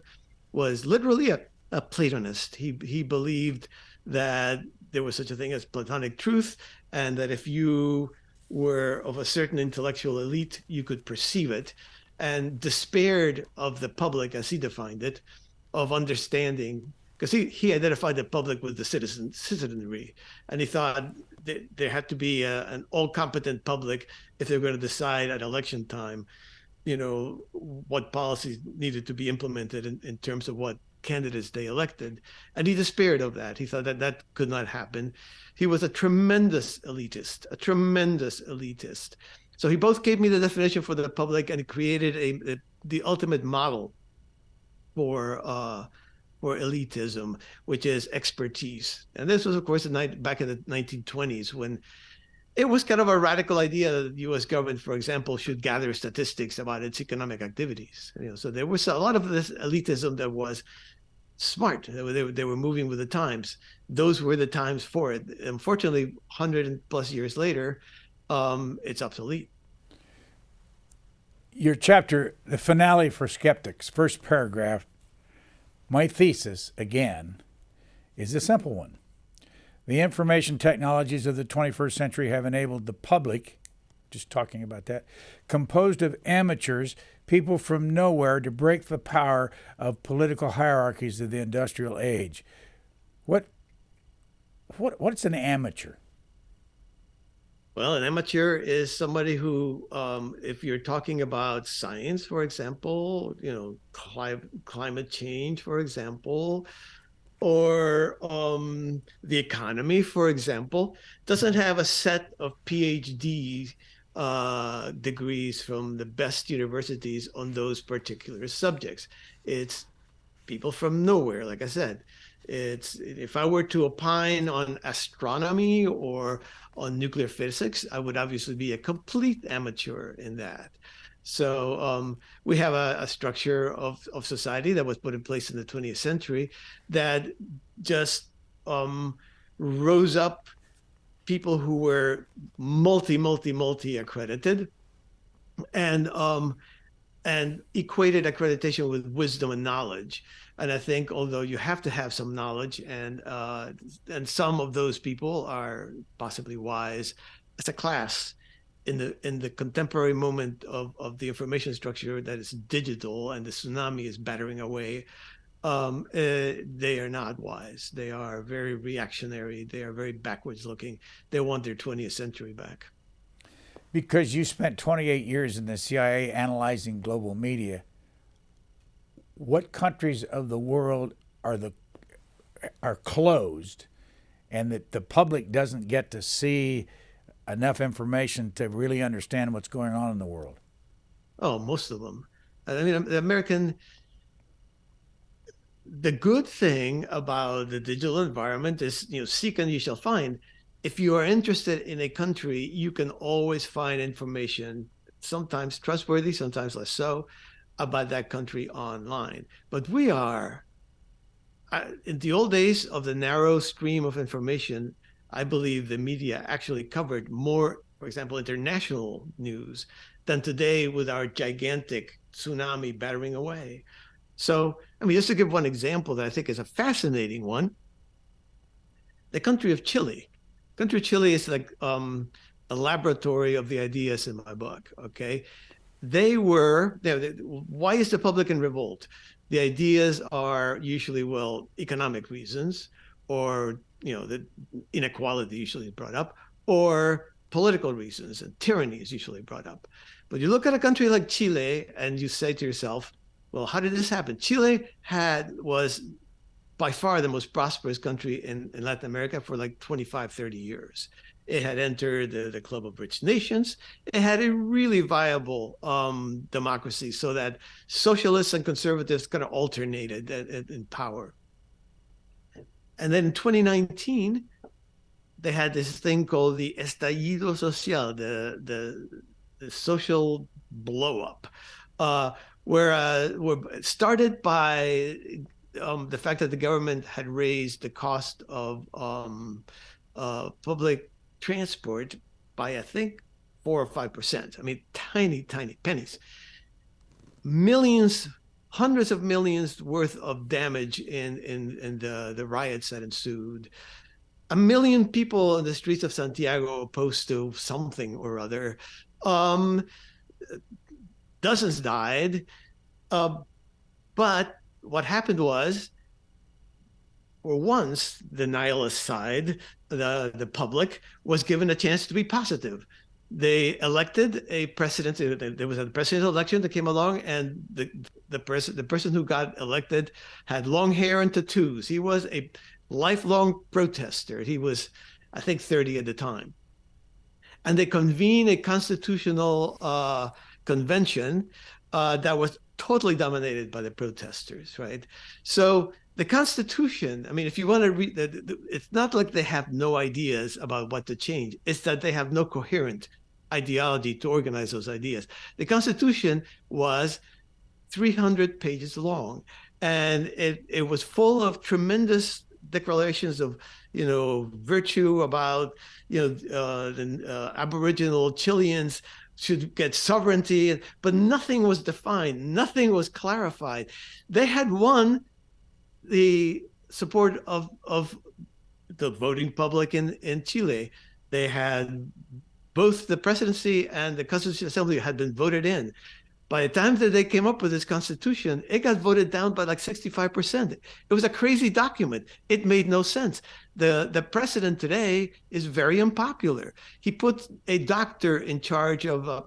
S3: was literally a Platonist. He believed that there was such a thing as Platonic truth, and that if you were of a certain intellectual elite, you could perceive it, and despaired of the public, as he defined it, of understanding, because he identified the public with the citizenry, and he thought that there had to be an all-competent public if they're going to decide at election time, what policies needed to be implemented in terms of what candidates they elected. And he despaired of that. He thought that could not happen. He was a tremendous elitist. So he both gave me the definition for the public and created the ultimate model for elitism, which is expertise. And this was, of course, back in the 1920s, when it was kind of a radical idea that the U.S. government, for example, should gather statistics about its economic activities. So there was a lot of this elitism that was smart. They were moving with the times. Those were the times for it. Unfortunately, 100+ years later, it's obsolete.
S1: Your chapter, the finale for skeptics, first paragraph, my thesis, again, is a simple one. The information technologies of the 21st century have enabled the public, just talking about that, composed of amateurs, people from nowhere, to break the power of political hierarchies of the industrial age. What's an amateur?
S3: Well, an amateur is somebody who, if you're talking about science, for example, climate change, for example, or the economy, for example, doesn't have a set of PhD degrees from the best universities on those particular subjects. It's people from nowhere, like I said. If I were to opine on astronomy or on nuclear physics, I would obviously be a complete amateur in that. So we have a structure of society that was put in place in the 20th century that just rose up people who were multi accredited, and equated accreditation with wisdom and knowledge. And I think, although you have to have some knowledge, and some of those people are possibly wise as a class, in the contemporary moment of the information structure that is digital and the tsunami is battering away, they are not wise. They are very reactionary. They are very backwards looking. They want their 20th century back.
S1: Because you spent 28 years in the CIA analyzing global media, what countries of the world are closed, and that the public doesn't get to see enough information to really understand what's going on in the world?
S3: Oh, most of them. I mean, the good thing about the digital environment is, seek and you shall find. If you are interested in a country, you can always find information, sometimes trustworthy, sometimes less so, about that country online. But in the old days of the narrow stream of information, I believe the media actually covered more, for example, international news than today with our gigantic tsunami battering away. So, I mean, just to give one example that I think is a fascinating one, the country of Chile. Country of Chile is like a laboratory of the ideas in my book, okay? Why is the public in revolt? The ideas are usually, well, economic reasons, or, the inequality usually is brought up, or political reasons, and tyranny is usually brought up. But you look at a country like Chile and you say to yourself, well, how did this happen? Chile was by far the most prosperous country in Latin America for like 25, 30 years. It had entered the Club of Rich Nations. It had a really viable democracy, so that socialists and conservatives kind of alternated in power. And then in 2019, they had this thing called the estallido social, the social blow up, where started by the fact that the government had raised the cost of public transport by, I think, 4 or 5%. I mean, tiny, tiny pennies. Millions, hundreds of millions worth of damage in the riots that ensued. 1 million people in the streets of Santiago opposed to something or other. Dozens died. But what happened was, for once, the nihilist side, the public, was given a chance to be positive. They elected a president. There was a presidential election that came along, and the person who got elected had long hair and tattoos. He was a lifelong protester. He was, I think, 30 at the time. And they convened a constitutional convention that was totally dominated by the protesters, right? So the Constitution, I mean, if you want to read, it's not like they have no ideas about what to change. It's that they have no coherent ideology to organize those ideas. The Constitution was 300 pages long, and it was full of tremendous declarations of, virtue about, the Aboriginal Chileans should get sovereignty, but nothing was defined, nothing was clarified. They had won the support of the voting public in Chile. They had both the presidency and the Constitutional Assembly had been voted in. By the time that they came up with this constitution, it got voted down by like 65%. It was a crazy document. It made no sense. The president today is very unpopular. He put a doctor in charge of a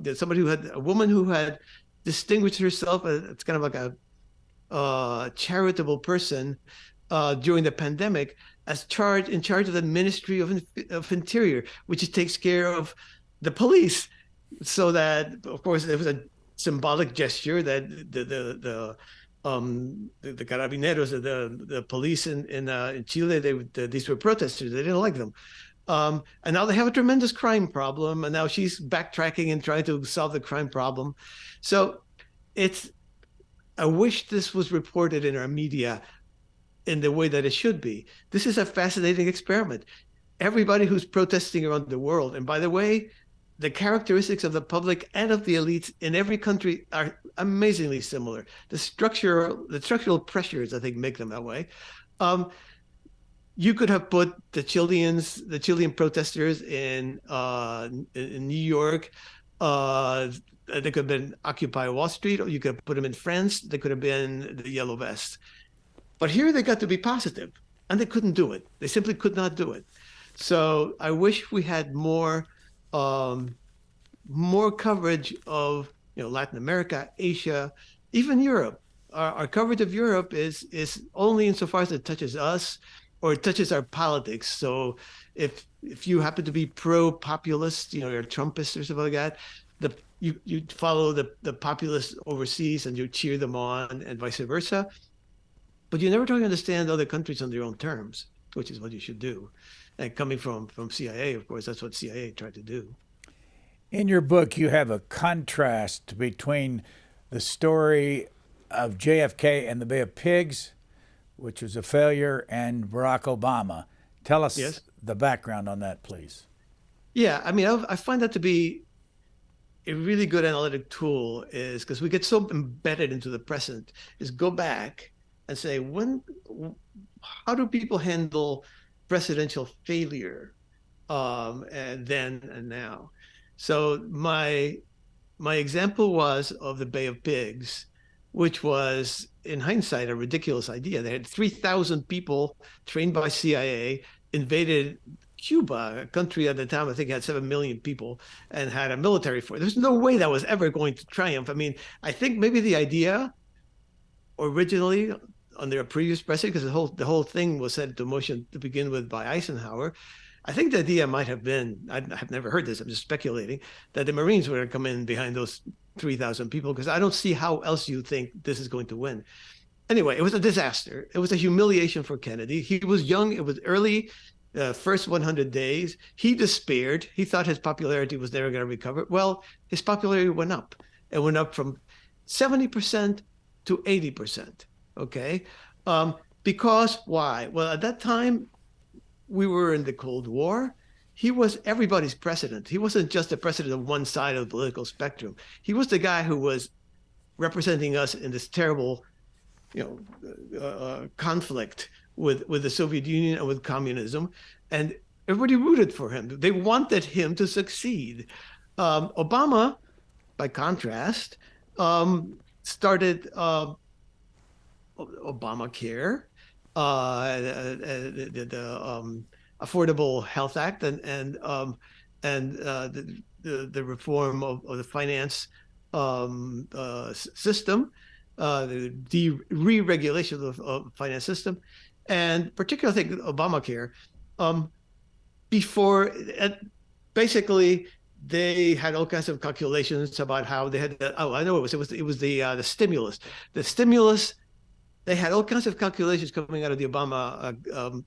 S3: woman who had distinguished herself as kind of like a charitable person during the pandemic, in charge of the Ministry of Interior, which takes care of the police. So that, of course, there was a symbolic gesture that the carabineros, the police in Chile, these were protesters. They didn't like them. And now they have a tremendous crime problem. And now she's backtracking and trying to solve the crime problem. So I wish this was reported in our media in the way that it should be. This is a fascinating experiment. Everybody who's protesting around the world, and by the way, the characteristics of the public and of the elites in every country are amazingly similar. The structural pressures, I think, make them that way. You could have put the Chilean protesters in New York. They could have been Occupy Wall Street, or you could have put them in France. They could have been the Yellow Vests. But here they got to be positive, and they couldn't do it. They simply could not do it. So I wish we had more coverage of Latin America, Asia, even Europe. Our coverage of Europe is only insofar as it touches us or it touches our politics. So if you happen to be pro-populist, you're a Trumpist or something like that, you follow the populists overseas and you cheer them on, and vice versa. But you never try to understand other countries on their own terms, which is what you should do. And coming from CIA, of course, that's what CIA tried to do.
S1: In your book, you have a contrast between the story of JFK and the Bay of Pigs which was a failure, and Barack Obama. Tell us
S3: Yes.
S1: the background on that, please.
S3: Yeah, I mean, I find that to be a really good analytic tool, is because we get so embedded into the present, is go back and say, how do people handle presidential failure, and then and now? So my example was of the Bay of Pigs, which was, in hindsight, a ridiculous idea. They had 3,000 people trained by CIA, invaded Cuba, a country at the time I think had 7 million people, and had a military force. There's no way that was ever going to triumph. I mean, I think maybe the idea originally under a previous president, because the whole thing was set into motion to begin with by Eisenhower. I think the idea might have been, I have never heard this, I'm just speculating, that the Marines were going to come in behind those 3,000 people, because I don't see how else you think this is going to win. Anyway, it was a disaster. It was a humiliation for Kennedy. He was young. It was early, first 100 days. He despaired. He thought his popularity was never going to recover. Well, his popularity went up. It went up from 70% to 80%. Okay. Because why? Well, at that time, we were in the Cold War. He was everybody's president. He wasn't just the president of one side of the political spectrum. He was the guy who was representing us in this terrible, conflict with the Soviet Union and with communism. And everybody rooted for him. They wanted him to succeed. Obama, by contrast, started Obamacare, the Affordable Health Act, and the reform of the finance system, the re-regulation of the finance system, and particularly I think Obamacare. Before, basically, they had all kinds of calculations about how they had. I know it was the stimulus. The stimulus. They had all kinds of calculations coming out of the Obama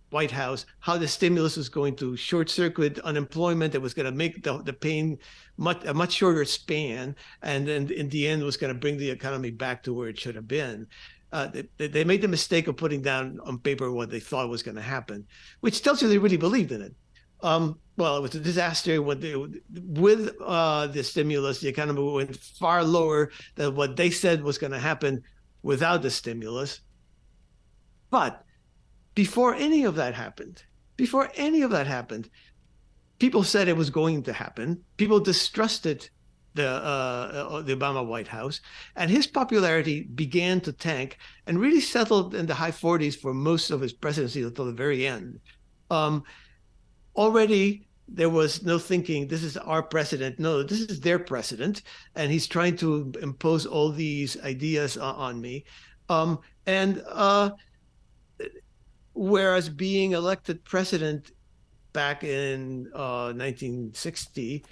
S3: White House, how the stimulus was going to short circuit unemployment, that was going to make the pain a much shorter span, and then in the end was going to bring the economy back to where it should have been. They made the mistake of putting down on paper what they thought was going to happen, which tells you they really believed in it. Well, it was a disaster. With the stimulus, the economy went far lower than what they said was going to happen without the stimulus. But before any of that happened, people said it was going to happen. People distrusted the Obama White House, and his popularity began to tank and really settled in the high 40s for most of his presidency until the very end. Already there was no thinking, this is our president. No, this is their president, and he's trying to impose all these ideas on me. Whereas being elected president back in 1960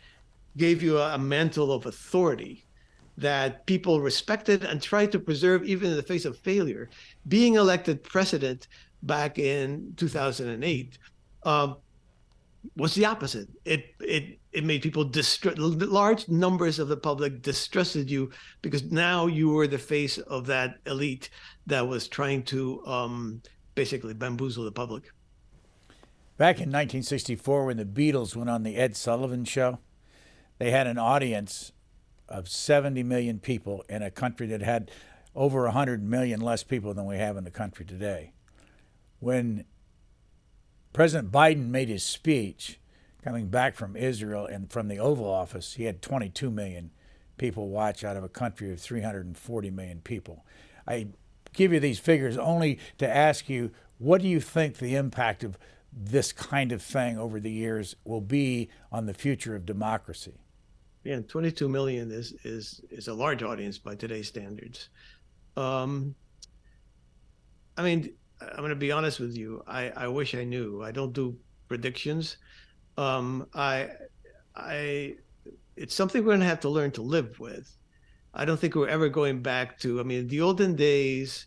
S3: gave you a mantle of authority that people respected and tried to preserve even in the face of failure. Being elected president back in 2008 was the opposite. It made people large numbers of the public distrusted you, because now you were the face of that elite that was trying to basically bamboozle the public.
S1: Back in 1964, when the Beatles went on the Ed Sullivan Show, they had an audience of 70 million people in a country that had over 100 million less people than we have in the country today. When President Biden made his speech coming back from Israel and from the Oval Office, he had 22 million people watch out of a country of 340 million people. I give you these figures only to ask you, what do you think the impact of this kind of thing over the years will be on the future of democracy?
S3: Yeah, 22 million is a large audience by today's standards. I mean, I'm going to be honest with you. I wish I knew. I don't do predictions. It's something we're going to have to learn to live with. I don't think we're ever going back to, the olden days.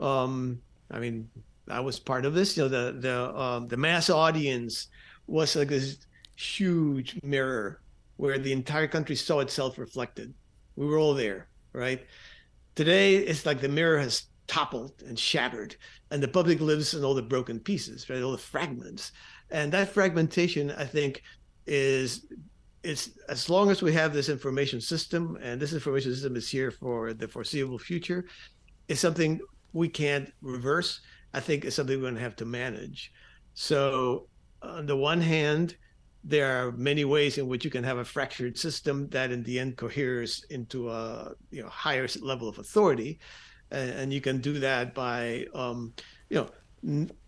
S3: I was part of this. The mass audience was like this huge mirror where the entire country saw itself reflected. We were all there, right? Today, it's like the mirror has toppled and shattered, and the public lives in all the broken pieces, right? All the fragments. And that fragmentation, I think, is as long as we have this information system, and this information system is here for the foreseeable future, is something we can't reverse. I think it's something we're going to have to manage. So on the one hand, there are many ways in which you can have a fractured system that in the end coheres into a higher level of authority. And you can do that by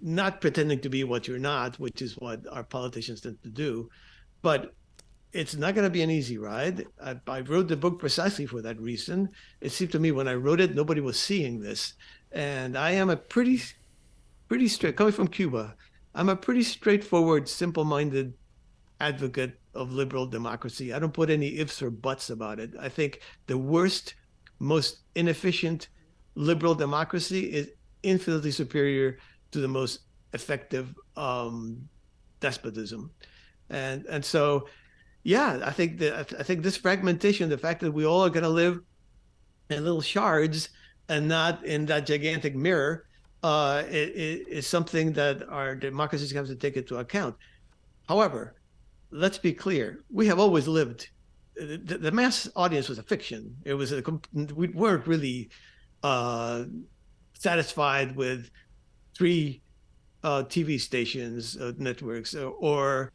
S3: not pretending to be what you're not, which is what our politicians tend to do. But it's not going to be an easy ride. I wrote the book precisely for that reason. It seemed to me when I wrote it, nobody was seeing this. And I am a pretty straight, coming from Cuba, I'm a pretty straightforward, simple-minded advocate of liberal democracy. I don't put any ifs or buts about it. I think the worst, most inefficient liberal democracy is infinitely superior to the most effective despotism. And so, yeah, I think this fragmentation, the fact that we all are going to live in little shards and not in that gigantic mirror, is something that our democracies have to take into account. However, let's be clear: we have always lived. The mass audience was a fiction. It was we weren't really satisfied with 3 TV stations, networks, or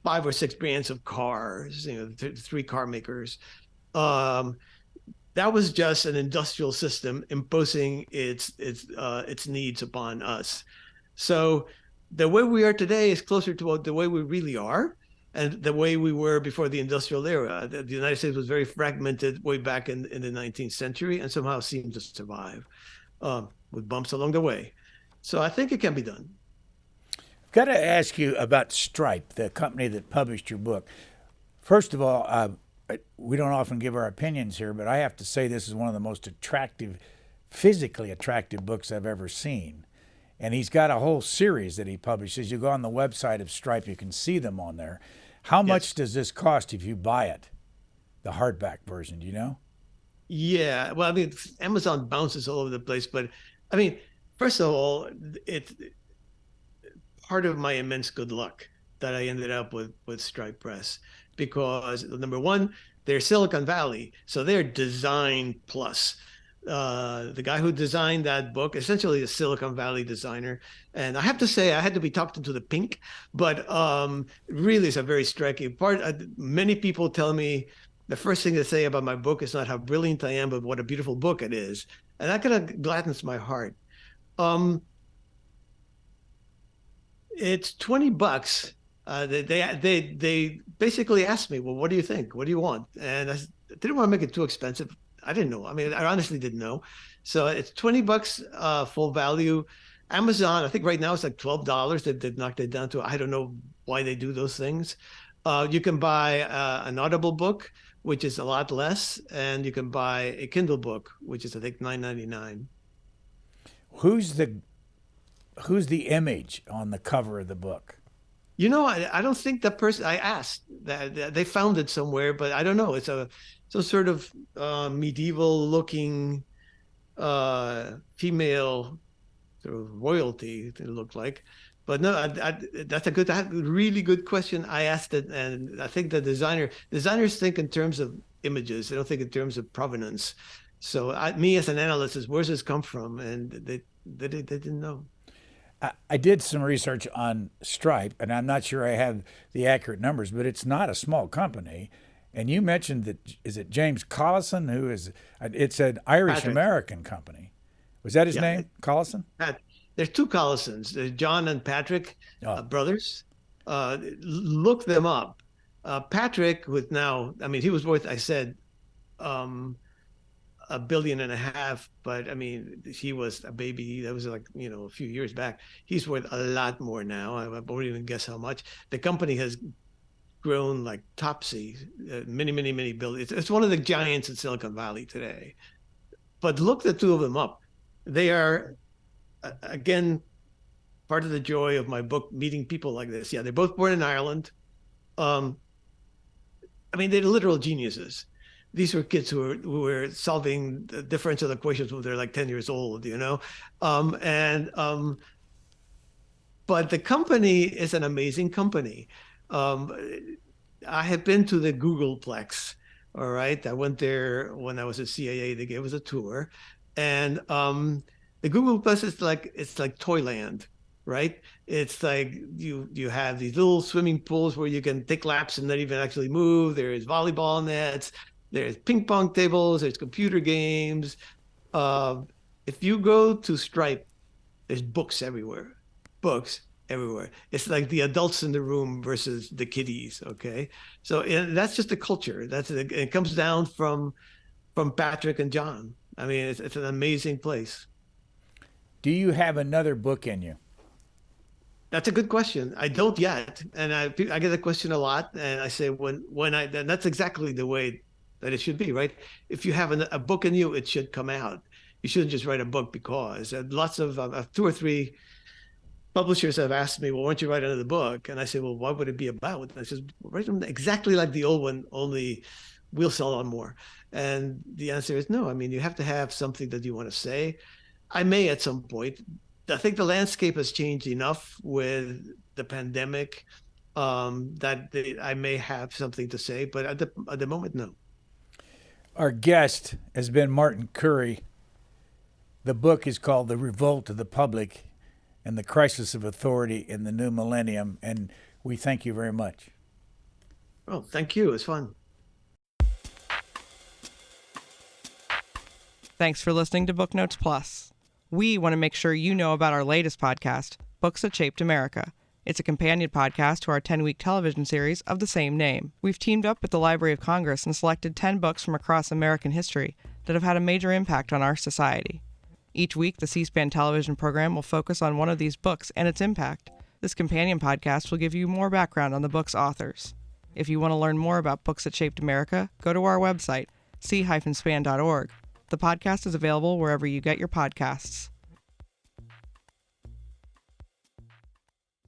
S3: 5 or 6 brands of cars, 3 car makers. That was just an industrial system imposing its needs upon us. So the way we are today is closer to the way we really are, and the way we were before the industrial era. The United States was very fragmented way back in the 19th century, and somehow seemed to survive with bumps along the way. So I think it can be done.
S1: I've got to ask you about Stripe, the company that published your book. First of all, we don't often give our opinions here, but I have to say this is one of the most attractive, physically attractive books I've ever seen. And he's got a whole series that he publishes. You go on the website of Stripe, you can see them on there. How much does this cost if you buy it, the hardback version, do you know?
S3: Yeah, well, I mean, Amazon bounces all over the place, but I mean, first of all, it's part of my immense good luck that I ended up with Stripe Press, because number one, they're Silicon Valley, so they're design plus. The guy who designed that book, essentially a Silicon Valley designer, and I have to say I had to be talked into the pink, but really it's a very striking part. Many people tell me the first thing they say about my book is not how brilliant I am, but what a beautiful book it is, and that kind of gladdens my heart. It's $20. They basically asked me, well, what do you think? What do you want? And I didn't want to make it too expensive. I didn't know. I mean, I honestly didn't know. So it's $20 full value. Amazon, I think right now it's like $12. They've knocked it down to, I don't know why they do those things. You can buy an Audible book, which is a lot less, and you can buy a Kindle book, which is I think $9.99.
S1: Who's the image on the cover of the book?
S3: I don't think that person. I asked that they found it somewhere, but I don't know. It's some sort of medieval-looking female sort of royalty. It looked like, but no, that's a really good question. I asked it, and I think the designers think in terms of images. They don't think in terms of provenance. So me as an analyst is, where's this come from? And they didn't know.
S1: I did some research on Stripe, and I'm not sure I have the accurate numbers, but it's not a small company. And you mentioned that, is it James Collison, who is, it's an Irish-American company. Was that his name, Collison?
S3: There's 2 Collisons, John and Patrick, brothers. Look them up. Patrick, with now, I mean, he was worth, I said, $1.5 billion, but I mean, he was a baby. That was like, a few years back. He's worth a lot more now. I won't even guess how much. The company has grown like Topsy, many billions. It's one of the giants in Silicon Valley today. But look the 2 of them up. They are, again, part of the joy of my book, meeting people like this. Yeah, they're both born in Ireland. I mean, they're literal geniuses. These were kids who were solving the differential equations when they're like 10 years old, but the company is an amazing company. I have been to the Googleplex. All right. I went there when I was at CIA. They gave us a tour. And the Googleplex is it's like Toyland, right? It's like you have these little swimming pools where you can take laps and not even actually move. There's volleyball nets, there's ping pong tables, there's computer games. If you go to Stripe, there's books everywhere. Books everywhere. It's like the adults in the room versus the kiddies. Okay, so that's just the culture. It comes down from Patrick and John. I mean, it's an amazing place.
S1: Do you have another book in you?
S3: That's a good question. I don't yet, and I get the question a lot, and I say and that's exactly the way that it should be, right? If you have a book in you, it should come out. You shouldn't just write a book because. Lots of 2 or 3 publishers have asked me, well, why don't you write another book? And I say, well, what would it be about? And I said, write them exactly like the old one, only we'll sell on more. And the answer is no. I mean, you have to have something that you want to say. I may at some point. I think the landscape has changed enough with the pandemic that I may have something to say, but at the moment, no.
S1: Our guest has been Martin Curry. The book is called The Revolt of the Public and the Crisis of Authority in the New Millennium, and we thank you very much.
S3: Oh, thank you. It's fun.
S4: Thanks for listening to Booknotes Plus. We want to make sure you know about our latest podcast, Books That Shaped America. It's a companion podcast to our 10-week television series of the same name. We've teamed up with the Library of Congress and selected 10 books from across American history that have had a major impact on our society. Each week, the C-SPAN television program will focus on one of these books and its impact. This companion podcast will give you more background on the book's authors. If you want to learn more about Books That Shaped America, go to our website, c-span.org. The podcast is available wherever you get your podcasts.